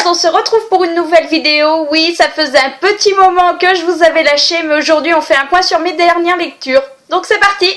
on se retrouve pour une nouvelle vidéo. Oui, ça faisait un petit moment que je vous avais lâché, mais aujourd'hui on fait un point sur mes dernières lectures. Donc c'est parti!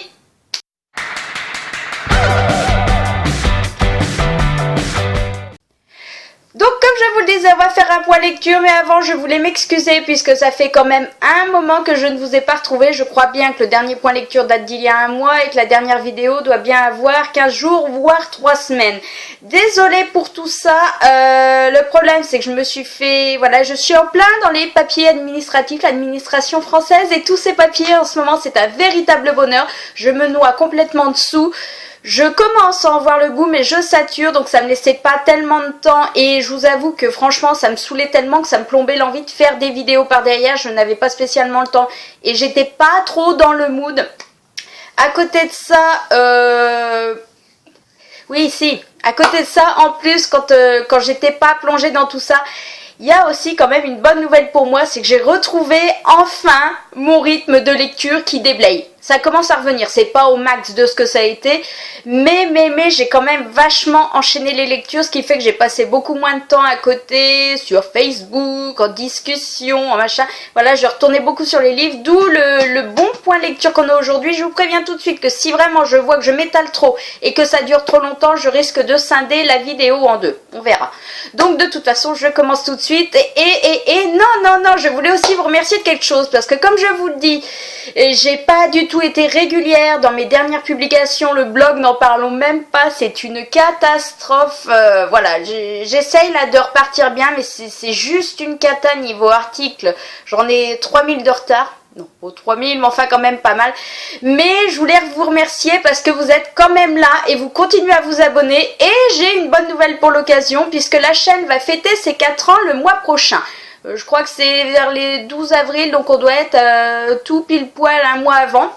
Donc comme je vous le disais, on va faire un point lecture, mais avant je voulais m'excuser puisque ça fait quand même un moment que je ne vous ai pas retrouvé. Je crois bien que le dernier point lecture date d'il y a un mois et que la dernière vidéo doit bien avoir 15 jours, voire 3 semaines. Désolée pour tout ça, le problème c'est que je me suis fait, voilà, je suis en plein dans les papiers administratifs, l'administration française et tous ces papiers en ce moment c'est un véritable bonheur. Je me noie complètement dessous. Je commence à en voir le goût mais je sature, donc ça me laissait pas tellement de temps et je vous avoue que franchement ça me saoulait tellement que ça me plombait l'envie de faire des vidéos par derrière. Je n'avais pas spécialement le temps et j'étais pas trop dans le mood. À côté de ça, oui si, à côté de ça en plus quand j'étais pas plongée dans tout ça, il y a aussi quand même une bonne nouvelle pour moi, c'est que j'ai retrouvé enfin mon rythme de lecture qui déblaye. Ça commence à revenir, c'est pas au max de ce que ça a été, mais j'ai quand même vachement enchaîné les lectures, ce qui fait que j'ai passé beaucoup moins de temps à côté, sur Facebook, en discussion, en machin. Voilà, je retournais beaucoup sur les livres, d'où le bon point lecture qu'on a aujourd'hui. Je vous préviens tout de suite que si vraiment je vois que je m'étale trop et que ça dure trop longtemps, je risque de scinder la vidéo en deux. On verra. Donc de toute façon, je commence tout de suite. Et non, je voulais aussi vous remercier de quelque chose, parce que comme je vous le dis, j'ai pas du tout été régulière dans mes dernières publications, le blog n'en parlons même pas, c'est une catastrophe. Voilà, j'essaye là de repartir bien, mais c'est juste une cata niveau article. J'en ai 3000 de retard. Non, pas 3000, mais enfin quand même pas mal. Mais je voulais vous remercier parce que vous êtes quand même là et vous continuez à vous abonner. Et j'ai une bonne nouvelle pour l'occasion, puisque la chaîne va fêter ses 4 ans le mois prochain. Je crois que c'est vers les 12 avril, donc on doit être tout pile poil un mois avant.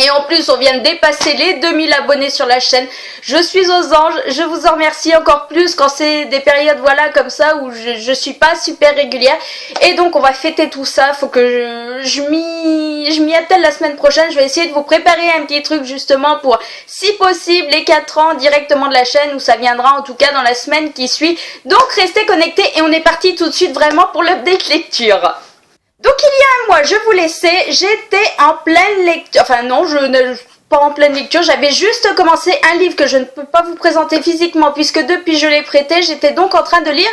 Et en plus, on vient de dépasser les 2000 abonnés sur la chaîne. Je suis aux anges, je vous en remercie encore plus quand c'est des périodes voilà comme ça où je suis pas super régulière. Et donc on va fêter tout ça, faut que je m'y attelle la semaine prochaine. Je vais essayer de vous préparer un petit truc justement pour, si possible, les 4 ans directement de la chaîne, où ça viendra en tout cas dans la semaine qui suit. Donc restez connectés et on est parti tout de suite vraiment pour l'update lecture. Donc il y a un mois, je vous laissais, j'étais en pleine lecture, enfin non, je ne pas en pleine lecture, j'avais juste commencé un livre que je ne peux pas vous présenter physiquement puisque depuis je l'ai prêté. J'étais donc en train de lire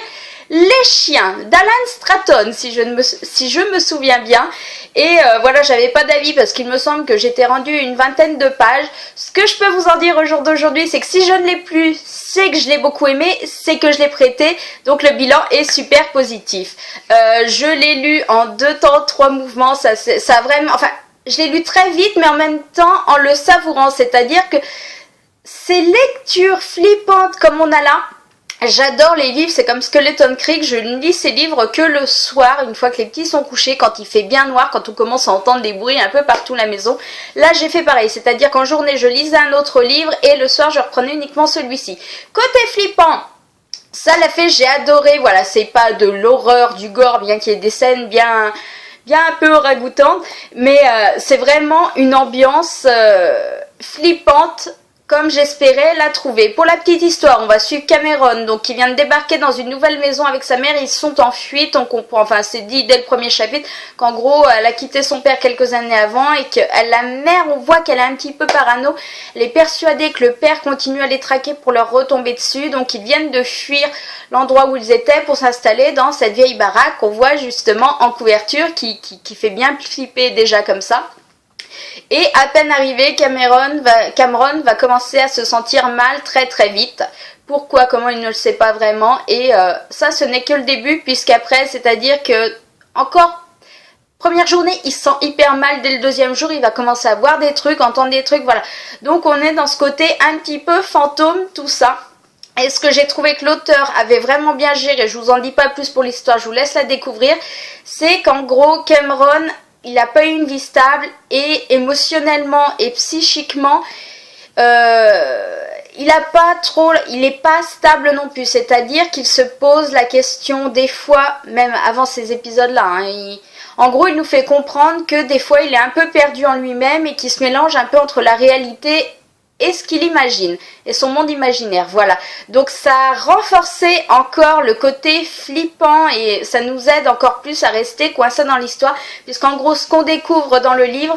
Les Chiens d'Alan Stratton, si je me souviens bien. Et voilà, j'avais pas d'avis parce qu'il me semble que j'étais rendue une 20aine de pages. Ce que je peux vous en dire au jour d'aujourd'hui, c'est que si je ne l'ai plus, c'est que je l'ai beaucoup aimé, c'est que je l'ai prêté. Donc le bilan est super positif. Je l'ai lu en 2 temps, 3 mouvements. Ça a vraiment, enfin, je l'ai lu très vite, mais en même temps en le savourant. C'est-à-dire que ces lectures flippantes comme on a là. J'adore les livres, c'est comme Skeleton Creek, je ne lis ces livres que le soir, une fois que les petits sont couchés, quand il fait bien noir, quand on commence à entendre des bruits un peu partout à la maison. Là j'ai fait pareil, c'est-à-dire qu'en journée je lisais un autre livre et le soir je reprenais uniquement celui-ci. Côté flippant, ça l'a fait, j'ai adoré, voilà, c'est pas de l'horreur, du gore, bien qu'il y ait des scènes bien un peu ragoûtantes, mais c'est vraiment une ambiance flippante, comme j'espérais la trouver. Pour la petite histoire, on va suivre Cameron, donc qui vient de débarquer dans une nouvelle maison avec sa mère. Ils sont en fuite, on comprend, enfin c'est dit dès le premier chapitre, qu'en gros elle a quitté son père quelques années avant et que la mère, on voit qu'elle est un petit peu parano. Elle est persuadée que le père continue à les traquer pour leur retomber dessus, donc ils viennent de fuir l'endroit où ils étaient pour s'installer dans cette vieille baraque qu'on voit justement en couverture qui fait bien flipper déjà comme ça. Et à peine arrivé, Cameron va commencer à se sentir mal très très vite. Pourquoi, comment, il ne le sait pas vraiment. Et ça, ce n'est que le début, puisqu'après, c'est-à-dire que, encore, première journée, il se sent hyper mal. Dès le deuxième jour, il va commencer à voir des trucs, entendre des trucs, voilà. Donc on est dans ce côté un petit peu fantôme, tout ça. Et ce que j'ai trouvé que l'auteur avait vraiment bien géré, je vous en dis pas plus pour l'histoire, je vous laisse la découvrir, c'est qu'en gros, Cameron, il n'a pas eu une vie stable et émotionnellement et psychiquement, il n'est pas stable non plus. C'est-à-dire qu'il se pose la question des fois, même avant ces épisodes-là, hein, en gros, il nous fait comprendre que des fois, il est un peu perdu en lui-même et qu'il se mélange un peu entre la réalité et ce qu'il imagine, et son monde imaginaire, voilà. Donc ça a renforcé encore le côté flippant et ça nous aide encore plus à rester coincé dans l'histoire, puisqu'en gros ce qu'on découvre dans le livre,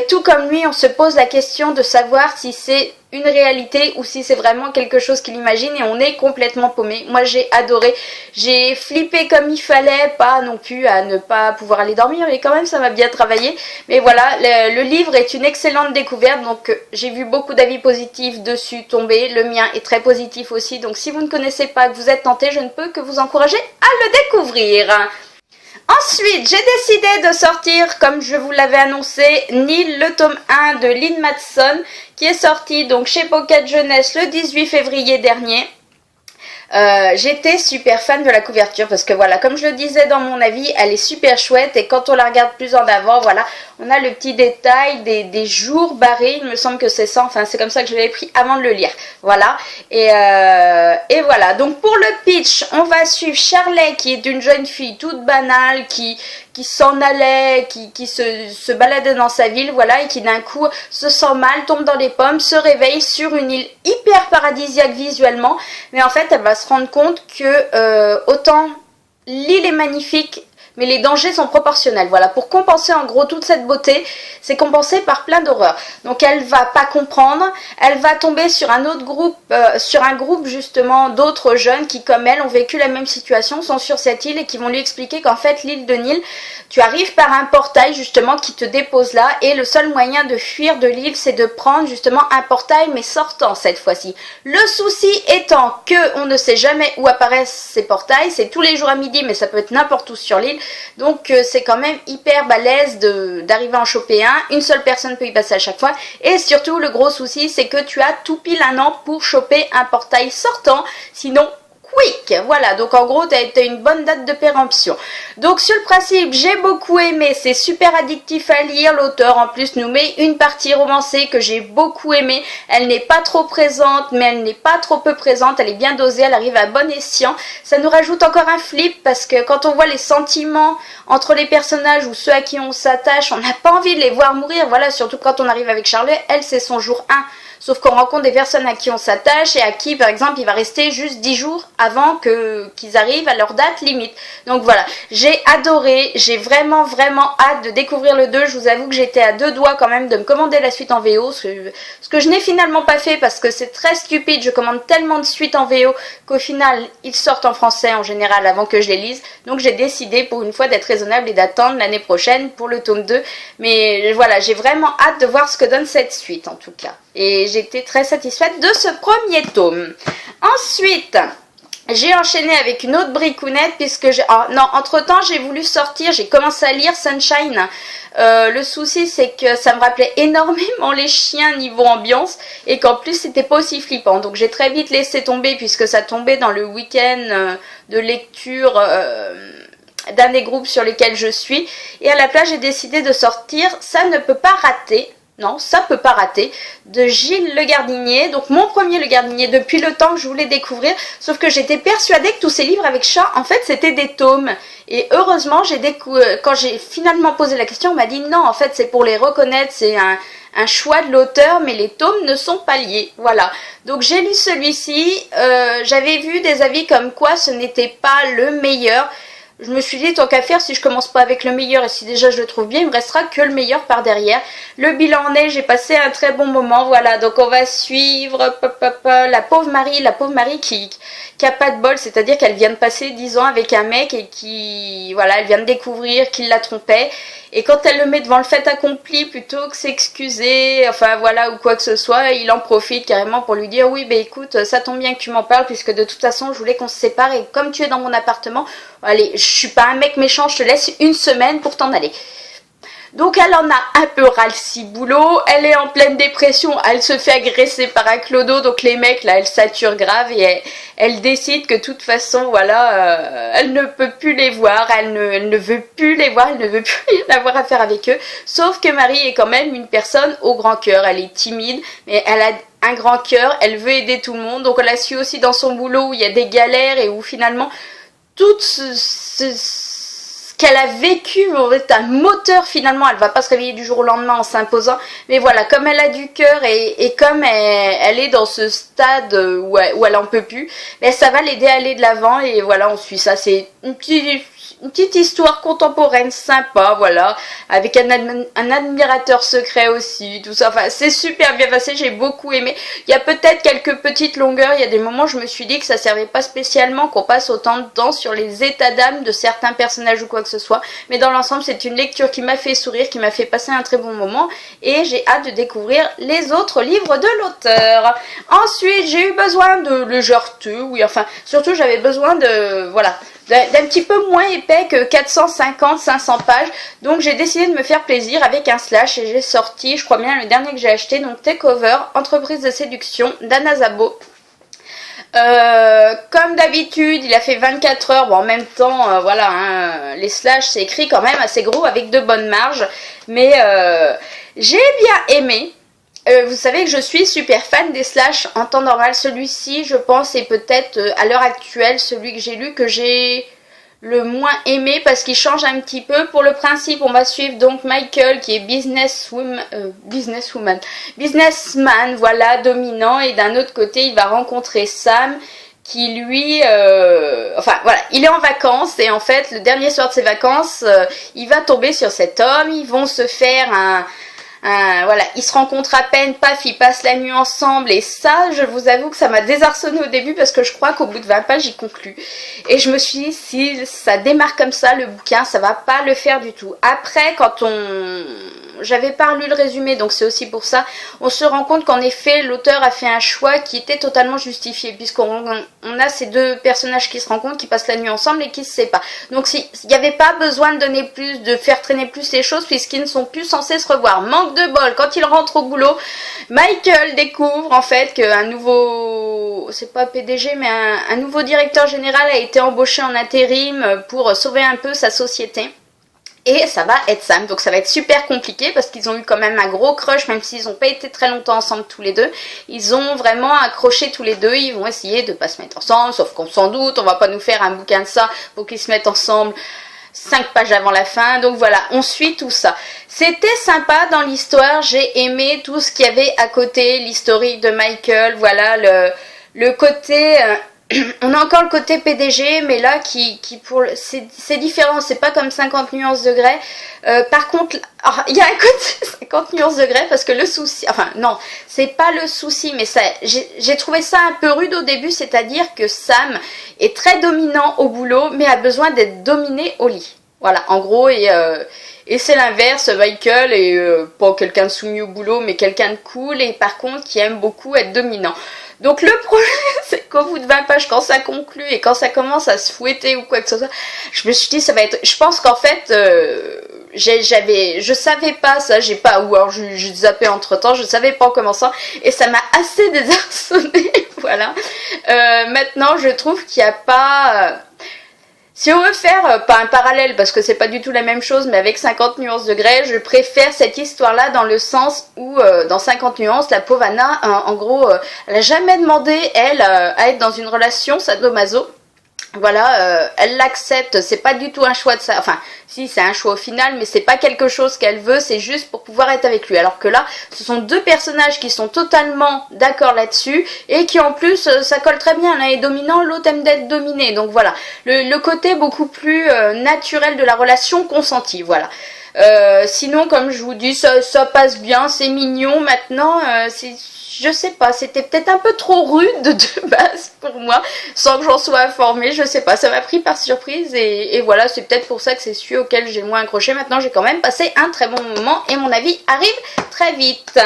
tout comme lui, on se pose la question de savoir si c'est une réalité ou si c'est vraiment quelque chose qu'il imagine, et on est complètement paumé. Moi j'ai adoré, j'ai flippé comme il fallait, pas non plus à ne pas pouvoir aller dormir, mais quand même ça m'a bien travaillé. Mais voilà, le livre est une excellente découverte, donc j'ai vu beaucoup d'avis positifs dessus tomber, le mien est très positif aussi, donc si vous ne connaissez pas, que vous êtes tenté, je ne peux que vous encourager à le découvrir. Ensuite, j'ai décidé de sortir, comme je vous l'avais annoncé, Nil, le tome 1 de Lynn Matson, qui est sorti donc chez Pocket Jeunesse le 18 février dernier. J'étais super fan de la couverture parce que voilà, comme je le disais dans mon avis, elle est super chouette, et quand on la regarde plus en avant, voilà, on a le petit détail des jours barrés, il me semble que c'est ça, enfin c'est comme ça que je l'avais pris avant de le lire, voilà, et voilà. Donc pour le pitch, on va suivre Shirley, qui est une jeune fille toute banale, qui s'en allait, qui se baladait dans sa ville, voilà, et qui d'un coup se sent mal, tombe dans les pommes, se réveille sur une île hyper paradisiaque visuellement, mais en fait elle va se rendre compte que autant l'île est magnifique, mais les dangers sont proportionnels. Voilà, pour compenser en gros toute cette beauté, c'est compensé par plein d'horreurs. Donc elle va pas comprendre, elle va tomber sur un autre groupe, sur un groupe justement d'autres jeunes qui, comme elle, ont vécu la même situation, sont sur cette île et qui vont lui expliquer qu'en fait l'île de Nil, tu arrives par un portail justement qui te dépose là, et le seul moyen de fuir de l'île, c'est de prendre justement un portail, mais sortant cette fois-ci. Le souci étant que on ne sait jamais où apparaissent ces portails, c'est tous les jours à midi, mais ça peut être n'importe où sur l'île. Donc c'est quand même hyper balèze d'arriver à en choper un. Une seule personne peut y passer à chaque fois. Et surtout, le gros souci, c'est que tu as tout pile un an pour choper un portail sortant. Sinon, quick, voilà, donc en gros t'as une bonne date de péremption. Donc sur le principe, j'ai beaucoup aimé, c'est super addictif à lire, l'auteur en plus nous met une partie romancée que j'ai beaucoup aimé, elle n'est pas trop présente, mais elle n'est pas trop peu présente, elle est bien dosée, elle arrive à bon escient, ça nous rajoute encore un flip, parce que quand on voit les sentiments entre les personnages ou ceux à qui on s'attache, on n'a pas envie de les voir mourir, voilà, surtout quand on arrive avec Charlotte, elle c'est son jour 1. Sauf qu'on rencontre des personnes à qui on s'attache et à qui, par exemple, il va rester juste 10 jours avant qu'ils arrivent à leur date limite. Donc voilà, j'ai adoré, j'ai vraiment hâte de découvrir le 2. Je vous avoue que j'étais à deux doigts quand même de me commander la suite en VO, ce que je n'ai finalement pas fait parce que c'est très stupide. Je commande tellement de suites en VO qu'au final, ils sortent en français en général avant que je les lise. Donc j'ai décidé pour une fois d'être raisonnable et d'attendre l'année prochaine pour le tome 2. Mais voilà, j'ai vraiment hâte de voir ce que donne cette suite en tout cas. Et j'étais très satisfaite de ce premier tome. Ensuite, j'ai enchaîné avec une autre bricounette puisque entre-temps, j'ai voulu sortir, j'ai commencé à lire Sunshine. Le souci, c'est que ça me rappelait énormément les chiens niveau ambiance et qu'en plus, c'était pas aussi flippant. Donc, j'ai très vite laissé tomber puisque ça tombait dans le week-end de lecture d'un des groupes sur lesquels je suis. Et à la place, j'ai décidé de sortir Ça ne peut pas rater. Non, ça peut pas rater, de Gilles Le Gardinier, donc mon premier Le Gardinier depuis le temps que je voulais découvrir, sauf que j'étais persuadée que tous ces livres avec chat, en fait, c'était des tomes. Et heureusement, quand j'ai finalement posé la question, on m'a dit non, en fait, c'est pour les reconnaître, c'est un choix de l'auteur, mais les tomes ne sont pas liés. Voilà. Donc j'ai lu celui-ci, j'avais vu des avis comme quoi ce n'était pas le meilleur. Je me suis dit, tant qu'à faire, si je commence pas avec le meilleur et si déjà je le trouve bien, il me restera que le meilleur par derrière. Le bilan en est, j'ai passé un très bon moment, voilà. Donc on va suivre la pauvre Marie qui a pas de bol, c'est-à-dire qu'elle vient de passer 10 ans avec un mec et qui, voilà, elle vient de découvrir qu'il la trompait. Et quand elle le met devant le fait accompli, plutôt que s'excuser, enfin voilà, ou quoi que ce soit, il en profite carrément pour lui dire « Oui, ben écoute, ça tombe bien que tu m'en parles, puisque de toute façon, je voulais qu'on se sépare, et comme tu es dans mon appartement, allez, je suis pas un mec méchant, je te laisse une semaine pour t'en aller. » Donc elle en a un peu ras-le-ci boulot, elle est en pleine dépression, elle se fait agresser par un clodo, donc les mecs là, elle sature grave et elle décide que de toute façon, voilà, elle ne peut plus les voir, elle ne veut plus les voir, elle ne veut plus avoir affaire avec eux, sauf que Marie est quand même une personne au grand cœur, elle est timide, mais elle a un grand cœur, elle veut aider tout le monde, donc on la suit aussi dans son boulot où il y a des galères et où finalement, tout ce qu'elle a vécu, c'est un moteur finalement, elle va pas se réveiller du jour au lendemain en s'imposant, mais voilà, comme elle a du cœur et comme elle est dans ce stade où elle en peut plus, ben ça va l'aider à aller de l'avant et voilà, on suit ça, c'est une petite histoire contemporaine sympa, voilà, avec un admirateur secret aussi, tout ça, enfin c'est super bien passé, j'ai beaucoup aimé. Il y a peut-être quelques petites longueurs, il y a des moments où je me suis dit que ça servait pas spécialement qu'on passe autant de temps sur les états d'âme de certains personnages ou quoi que ce soit, mais dans l'ensemble c'est une lecture qui m'a fait sourire, qui m'a fait passer un très bon moment et j'ai hâte de découvrir les autres livres de l'auteur. Ensuite j'ai eu besoin de légèreté, oui, enfin surtout j'avais besoin de, voilà, d'un petit peu moins épais que 450-500 pages, donc j'ai décidé de me faire plaisir avec un slash et j'ai sorti, je crois bien le dernier que j'ai acheté, donc Takeover, entreprise de séduction d'Anna Szabo. Comme d'habitude il a fait 24 heures, bon en même temps voilà, hein, les slash c'est écrit quand même assez gros avec de bonnes marges, mais j'ai bien aimé. Vous savez que je suis super fan des slash en temps normal. Celui-ci, je pense, est peut-être à l'heure actuelle celui que j'ai lu que j'ai le moins aimé parce qu'il change un petit peu. Pour le principe, on va suivre donc Michael qui est businessman, voilà, dominant, et d'un autre côté, il va rencontrer Sam qui lui, enfin voilà, il est en vacances et en fait, le dernier soir de ses vacances, il va tomber sur cet homme, ils vont se faire voilà, ils se rencontrent à peine, paf, ils passent la nuit ensemble et ça, je vous avoue que ça m'a désarçonné au début parce que je crois qu'au bout de 20 pages, il conclut. Et je me suis dit, si ça démarre comme ça, le bouquin, ça va pas le faire du tout. Après, j'avais pas lu le résumé, donc c'est aussi pour ça, on se rend compte qu'en effet, l'auteur a fait un choix qui était totalement justifié puisqu'on a ces deux personnages qui se rencontrent, qui passent la nuit ensemble et qui se séparent. Donc il n'y avait pas besoin de donner plus, de faire traîner plus les choses puisqu'ils ne sont plus censés se revoir. Manque de bol, quand il rentre au boulot, Michael découvre en fait qu'un nouveau, c'est pas PDG, mais un nouveau directeur général a été embauché en intérim pour sauver un peu sa société. Et ça va être Sam, donc ça va être super compliqué parce qu'ils ont eu quand même un gros crush, même s'ils n'ont pas été très longtemps ensemble tous les deux. Ils ont vraiment accroché tous les deux, ils vont essayer de pas se mettre ensemble, sauf qu'on s'en doute, on va pas nous faire un bouquin de ça pour qu'ils se mettent ensemble 5 pages avant la fin, donc voilà, on suit tout ça. C'était sympa dans l'histoire, j'ai aimé tout ce qu'il y avait à côté, l'historique de Michael, voilà, le côté... on a encore le côté PDG, mais là, c'est différent, c'est pas comme 50 nuances degrés. Par contre, il y a un côté 50 nuances degrés parce que le souci, enfin non, c'est pas le souci, mais ça, j'ai trouvé ça un peu rude au début, c'est-à-dire que Sam est très dominant au boulot, mais a besoin d'être dominé au lit. Voilà, en gros, et c'est l'inverse, Michael est pas quelqu'un de soumis au boulot, mais quelqu'un de cool, et par contre, qui aime beaucoup être dominant. Donc le problème, c'est qu'au bout de 20 pages, quand ça conclut et quand ça commence à se fouetter ou quoi que ce soit, je me suis dit, ça va être... Je pense qu'en fait, je savais pas ça, ou alors j'ai zappé entre temps, je savais pas en commençant, et ça m'a assez désarçonné, voilà. Maintenant, je trouve qu'il n'y a pas... Si on veut faire, pas un parallèle, parce que c'est pas du tout la même chose, mais avec 50 nuances degrés, je préfère cette histoire-là dans le sens où, dans 50 nuances, la pauvre Anna, en gros, elle a jamais demandé, elle, à être dans une relation sadomaso. Voilà, elle l'accepte, c'est pas du tout un choix de ça, enfin, si c'est un choix au final, mais c'est pas quelque chose qu'elle veut, c'est juste pour pouvoir être avec lui. Alors que là, ce sont deux personnages qui sont totalement d'accord là-dessus, et qui en plus, ça colle très bien, l'un est dominant, l'autre aime d'être dominé, donc voilà, le côté beaucoup plus naturel de la relation consentie, voilà. Sinon, comme je vous dis, ça passe bien, c'est mignon, maintenant, je sais pas, c'était peut-être un peu trop rude de base pour moi, sans que j'en sois informée, je sais pas, ça m'a pris par surprise et voilà, c'est peut-être pour ça que c'est celui auquel j'ai le moins accroché. Maintenant, j'ai quand même passé un très bon moment et mon avis arrive très vite.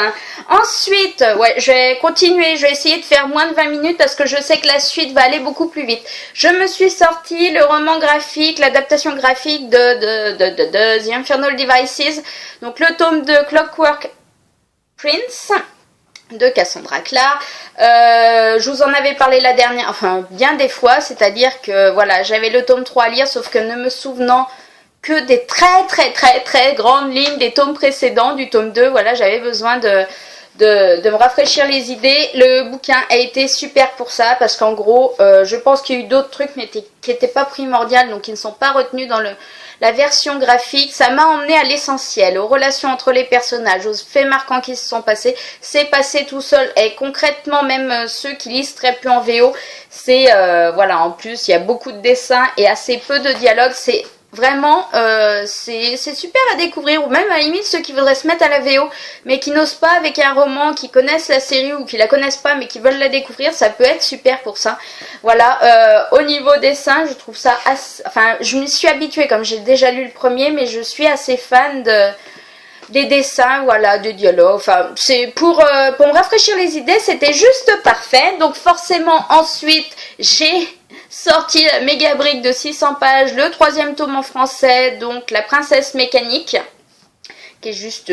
Ensuite, ouais, je vais continuer, je vais essayer de faire moins de 20 minutes parce que je sais que la suite va aller beaucoup plus vite. Je me suis sorti le roman graphique, l'adaptation graphique de The Infernal Devices, donc le tome de Clockwork Prince de Cassandra Clare. Je vous en avais parlé la dernière, enfin bien des fois, c'est-à-dire que voilà, j'avais le tome 3 à lire, sauf que ne me souvenant que des très grandes lignes des tomes précédents, du tome 2, voilà, j'avais besoin de de me rafraîchir les idées. Le bouquin a été super pour ça parce qu'en gros, je pense qu'il y a eu d'autres trucs mais qui n'étaient pas primordiales, donc qui ne sont pas retenus dans la version graphique. Ça m'a emmené à l'essentiel, aux relations entre les personnages, aux faits marquants qui se sont passés. C'est passé tout seul et concrètement même ceux qui lisent très peu en VO, c'est voilà, en plus il y a beaucoup de dessins et assez peu de dialogue. C'est vraiment, c'est super à découvrir, ou même à la limite ceux qui voudraient se mettre à la VO, mais qui n'osent pas avec un roman, qui connaissent la série ou qui la connaissent pas, mais qui veulent la découvrir, ça peut être super pour ça. Voilà, au niveau dessin, je trouve ça assez... Enfin, je m'y suis habituée, comme j'ai déjà lu le premier, mais je suis assez fan des dessins, voilà, des dialogues, enfin, c'est pour me rafraîchir les idées, c'était juste parfait. Donc forcément, ensuite, j'ai sorti la méga brique de 600 pages, le 3e tome en français, donc La Princesse Mécanique, qui est juste...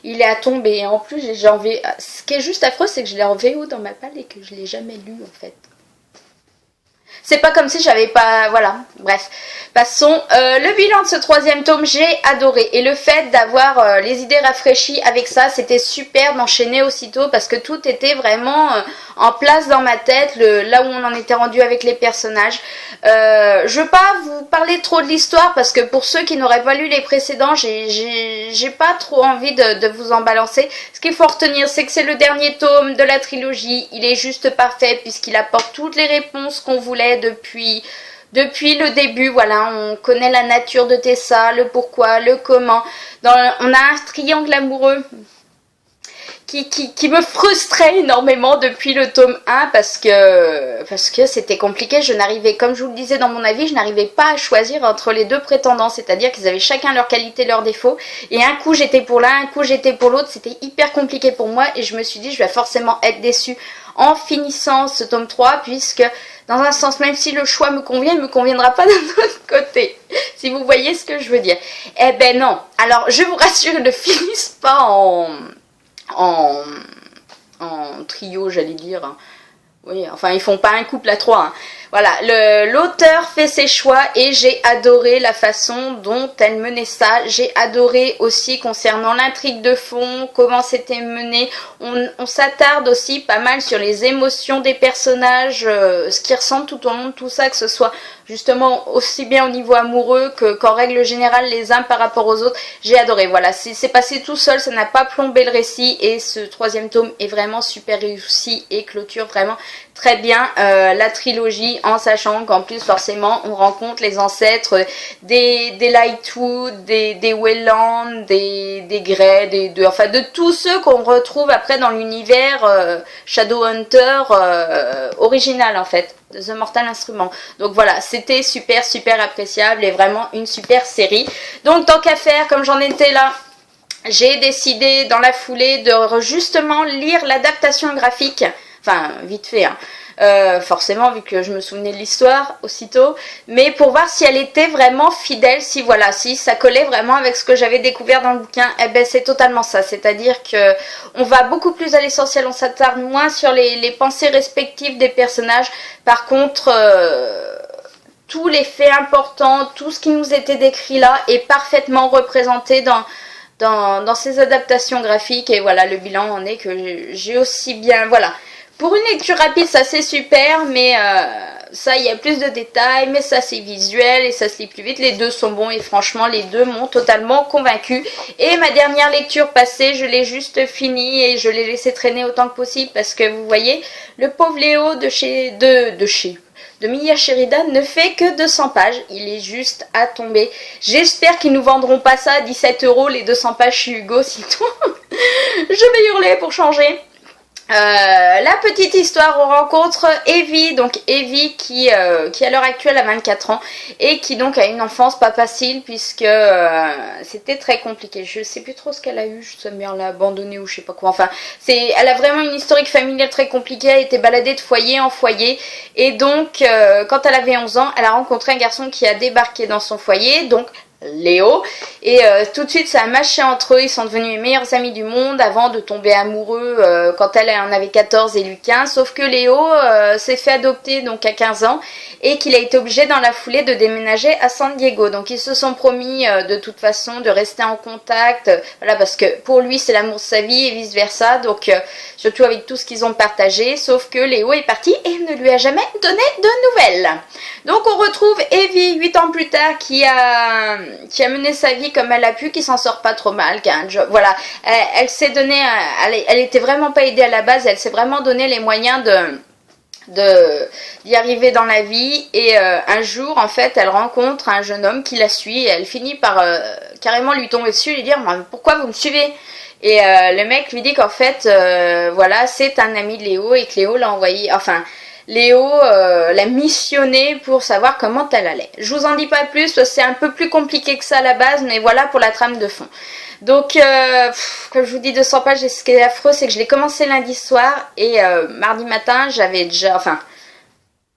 il est à tomber. En plus, j'ai envie... Ce qui est juste affreux, c'est que je l'ai en VO dans ma palle et que je l'ai jamais lu, en fait. C'est pas comme si j'avais pas... Voilà, bref. Passons. Le bilan de ce 3e tome, j'ai adoré. Et le fait d'avoir les idées rafraîchies avec ça, c'était super d'enchaîner aussitôt parce que tout était vraiment en place dans ma tête, là où on en était rendu avec les personnages. Je veux pas vous parler trop de l'histoire parce que pour ceux qui n'auraient pas lu les précédents, j'ai pas trop envie de vous en balancer. Ce qu'il faut retenir, c'est que c'est le dernier tome de la trilogie. Il est juste parfait puisqu'il apporte toutes les réponses qu'on voulait depuis le début. Voilà, on connaît la nature de Tessa, le pourquoi, le comment. On a un triangle amoureux qui me frustrait énormément depuis le tome 1 parce que c'était compliqué. Je n'arrivais, comme je vous le disais dans mon avis, je n'arrivais pas à choisir entre les deux prétendants, c'est-à-dire qu'ils avaient chacun leurs qualités, leurs défauts, et un coup j'étais pour l'un, un coup j'étais pour l'autre. C'était hyper compliqué pour moi et je me suis dit je vais forcément être déçue en finissant ce tome 3 puisque dans un sens, même si le choix me convient, il ne me conviendra pas d'un autre côté. Si vous voyez ce que je veux dire. Eh ben non. Alors, je vous rassure, ils ne finissent pas en trio, j'allais dire. Oui, enfin, ils font pas un couple à 3. Hein. Voilà, l'auteur fait ses choix et j'ai adoré la façon dont elle menait ça. J'ai adoré aussi concernant l'intrigue de fond, comment c'était mené. On s'attarde aussi pas mal sur les émotions des personnages, ce qu'ils ressentent tout au long de tout ça, que ce soit justement aussi bien au niveau amoureux qu'en règle générale les uns par rapport aux autres. J'ai adoré, voilà, c'est passé tout seul, ça n'a pas plombé le récit et ce 3e tome est vraiment super réussi et clôture vraiment très bien la trilogie, en sachant qu'en plus forcément on rencontre les ancêtres des Lightwood, des Welland, des Grey, enfin de tous ceux qu'on retrouve après dans l'univers Shadowhunter original en fait, de The Mortal Instrument. Donc voilà, c'était super appréciable et vraiment une super série. Donc tant qu'à faire, comme j'en étais là, j'ai décidé dans la foulée de justement lire l'adaptation graphique. Enfin, vite fait, hein. Forcément, vu que je me souvenais de l'histoire aussitôt. Mais pour voir si elle était vraiment fidèle, si voilà, si ça collait vraiment avec ce que j'avais découvert dans le bouquin. Eh ben, c'est totalement ça. C'est-à-dire que on va beaucoup plus à l'essentiel, on s'attarde moins sur les pensées respectives des personnages. Par contre... tous les faits importants, tout ce qui nous était décrit là est parfaitement représenté dans ces adaptations graphiques. Et voilà, le bilan en est que j'ai aussi bien... Voilà. Pour une lecture rapide, ça c'est super, mais ça, il y a plus de détails, mais ça c'est visuel et ça se lit plus vite. Les deux sont bons et franchement, les deux m'ont totalement convaincue. Et ma dernière lecture passée, je l'ai juste finie et je l'ai laissé traîner autant que possible parce que vous voyez, le pauvre Léo de Mia Sheridan ne fait que 200 pages, il est juste à tomber. J'espère qu'ils nous vendront pas ça à 17 € les 200 pages chez Hugo, sinon je vais hurler pour changer. La petite histoire, on rencontre Evie, donc Evie qui à l'heure actuelle a 24 ans et qui donc a une enfance pas facile puisque c'était très compliqué. Je sais plus trop ce qu'elle a eu, sa mère l'a abandonnée ou je sais pas quoi. Enfin, elle a vraiment une historique familiale très compliquée, elle a été baladée de foyer en foyer et donc quand elle avait 11 ans, elle a rencontré un garçon qui a débarqué dans son foyer, donc Léo. Et tout de suite ça a matché entre eux, ils sont devenus les meilleurs amis du monde avant de tomber amoureux quand elle en avait 14 et lui 15. Sauf que Léo s'est fait adopter donc à 15 ans et qu'il a été obligé dans la foulée de déménager à San Diego. Donc ils se sont promis de toute façon de rester en contact, voilà, parce que pour lui c'est l'amour de sa vie et vice versa, donc surtout avec tout ce qu'ils ont partagé. Sauf que Léo est parti et ne lui a jamais donné de nouvelles. Donc on retrouve Evie 8 ans plus tard qui a mené sa vie comme elle a pu, qui s'en sort pas trop mal, qui a un job, voilà, elle s'est donné, elle était vraiment pas aidée à la base, elle s'est vraiment donné les moyens d'y arriver dans la vie. Et un jour en fait elle rencontre un jeune homme qui la suit et elle finit par carrément lui tomber dessus et lui dire pourquoi vous me suivez. Et le mec lui dit qu'en fait voilà, c'est un ami de Léo et que Léo l'a envoyé, enfin Léo l'a missionné pour savoir comment elle allait. Je vous en dis pas plus, c'est un peu plus compliqué que ça à la base, mais voilà pour la trame de fond. Donc, comme je vous dis, 200 pages, et ce qui est affreux, c'est que je l'ai commencé lundi soir, et mardi matin, j'avais déjà, enfin,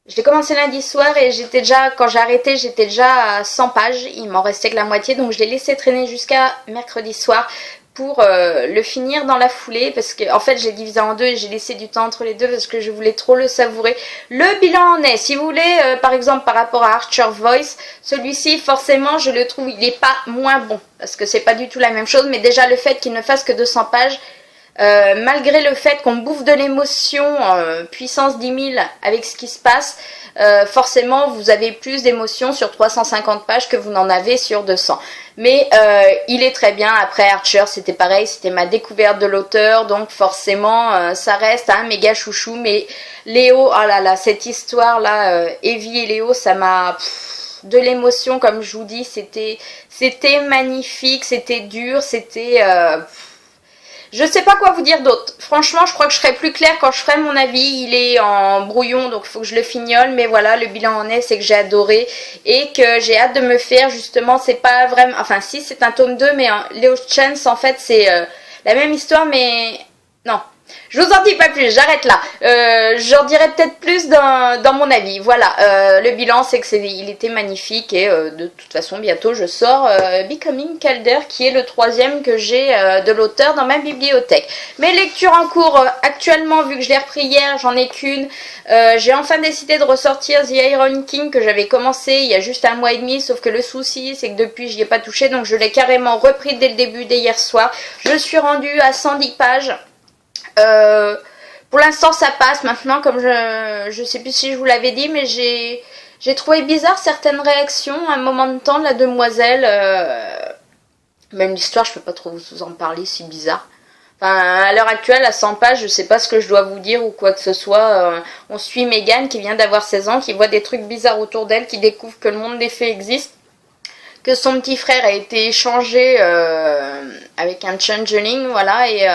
je l'ai commencé lundi soir, et j'étais déjà, quand j'ai arrêté, j'étais déjà à 100 pages, il m'en restait que la moitié, donc je l'ai laissé traîner jusqu'à mercredi soir, pour le finir dans la foulée, parce que en fait j'ai divisé en deux et j'ai laissé du temps entre les deux parce que je voulais trop le savourer. Le bilan en est, si vous voulez, par exemple par rapport à Archer Voice, celui-ci forcément je le trouve, il n'est pas moins bon, parce que c'est pas du tout la même chose, mais déjà le fait qu'il ne fasse que 200 pages, malgré le fait qu'on bouffe de l'émotion puissance 10 000 avec ce qui se passe, forcément vous avez plus d'émotion sur 350 pages que vous n'en avez sur 200. Mais il est très bien. Après Archer c'était pareil, c'était ma découverte de l'auteur, donc forcément ça reste un méga chouchou. Mais Léo, oh là là, cette histoire là, Evie et Léo, ça m'a... de l'émotion, comme je vous dis, c'était magnifique, c'était dur, c'était... je sais pas quoi vous dire d'autre. Franchement, je crois que je serai plus claire quand je ferai mon avis. Il est en brouillon, donc il faut que je le fignole. Mais voilà, le bilan en est, c'est que j'ai adoré. Et que j'ai hâte de me faire, justement, c'est pas vraiment... Enfin, si, c'est un tome 2, mais Léo Chance, en fait, c'est la même histoire, mais... Non. Je vous en dis pas plus, j'arrête là. J'en dirai peut-être plus dans mon avis. Voilà, le bilan c'est que il était magnifique et de toute façon bientôt je sors Becoming Calder qui est le 3e que j'ai de l'auteur dans ma bibliothèque. Mes lectures en cours actuellement, vu que je l'ai repris hier, j'en ai qu'une. J'ai enfin décidé de ressortir The Iron King que j'avais commencé il y a juste 1 mois et demi, sauf que le souci c'est que depuis j'y ai pas touché, donc je l'ai carrément repris dès le début, dès hier soir. Je suis rendue à 110 pages. Pour l'instant ça passe. Maintenant, comme je sais plus si je vous l'avais dit, mais j'ai trouvé bizarre certaines réactions à un moment de temps de la demoiselle. Même l'histoire je peux pas trop vous en parler, c'est bizarre. Enfin, à l'heure actuelle, à 100 pages, je sais pas ce que je dois vous dire ou quoi que ce soit. On suit Megan qui vient d'avoir 16 ans, qui voit des trucs bizarres autour d'elle, qui découvre que le monde des fées existe, que son petit frère a été échangé avec un changeling, voilà, et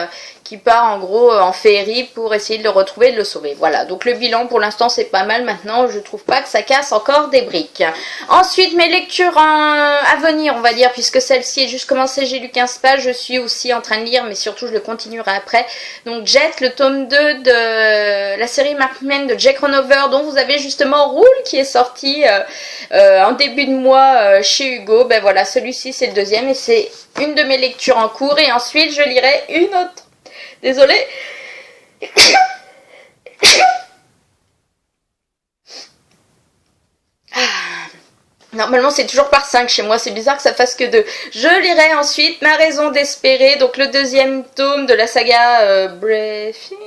qui part en gros en féerie pour essayer de le retrouver et de le sauver. Voilà, donc le bilan pour l'instant c'est pas mal. Maintenant je trouve pas que ça casse encore des briques. Ensuite mes lectures à venir, on va dire, puisque celle-ci est juste commencée, j'ai lu 15 pages, je suis aussi en train de lire, mais surtout je le continuerai après. Donc Jet, le tome 2 de la série Markman de Jack Ronover, dont vous avez justement Roule qui est sorti en début de mois chez Hugo. Ben voilà, celui-ci c'est le 2e et c'est une de mes lectures en cours, et ensuite je lirai une autre. Désolée. Normalement c'est toujours par 5 chez moi, c'est bizarre que ça fasse que 2. Je lirai ensuite Ma raison d'espérer, donc le 2e tome de la saga Breathing,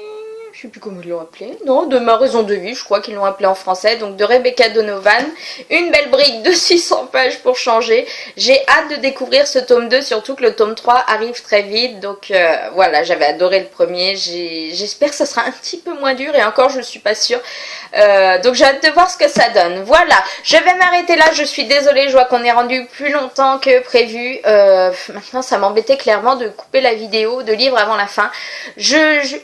je sais plus comment ils l'ont appelé, non, de Ma raison de vie, je crois qu'ils l'ont appelé en français, donc de Rebecca Donovan. Une belle brique de 600 pages pour changer. J'ai hâte de découvrir ce tome 2, surtout que le tome 3 arrive très vite, donc voilà, j'avais adoré le premier, j'espère que ça sera un petit peu moins dur, et encore je suis pas sûre. Donc j'ai hâte de voir ce que ça donne. Voilà, je vais m'arrêter là, je suis désolée, je vois qu'on est rendu plus longtemps que prévu. Maintenant ça m'embêtait clairement de couper la vidéo de livre avant la fin. Je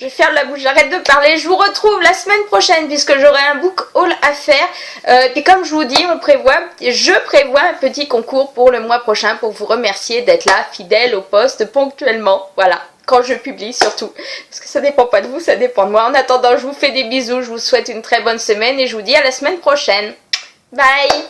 vais faire la bouche, j'arrête de parler. Je vous retrouve la semaine prochaine puisque j'aurai un book haul à faire. Puis comme je vous dis, je prévois un petit concours pour le mois prochain pour vous remercier d'être là, fidèle au poste, ponctuellement. Voilà, quand je publie surtout. Parce que ça dépend pas de vous, ça dépend de moi. En attendant, je vous fais des bisous, je vous souhaite une très bonne semaine et je vous dis à la semaine prochaine. Bye!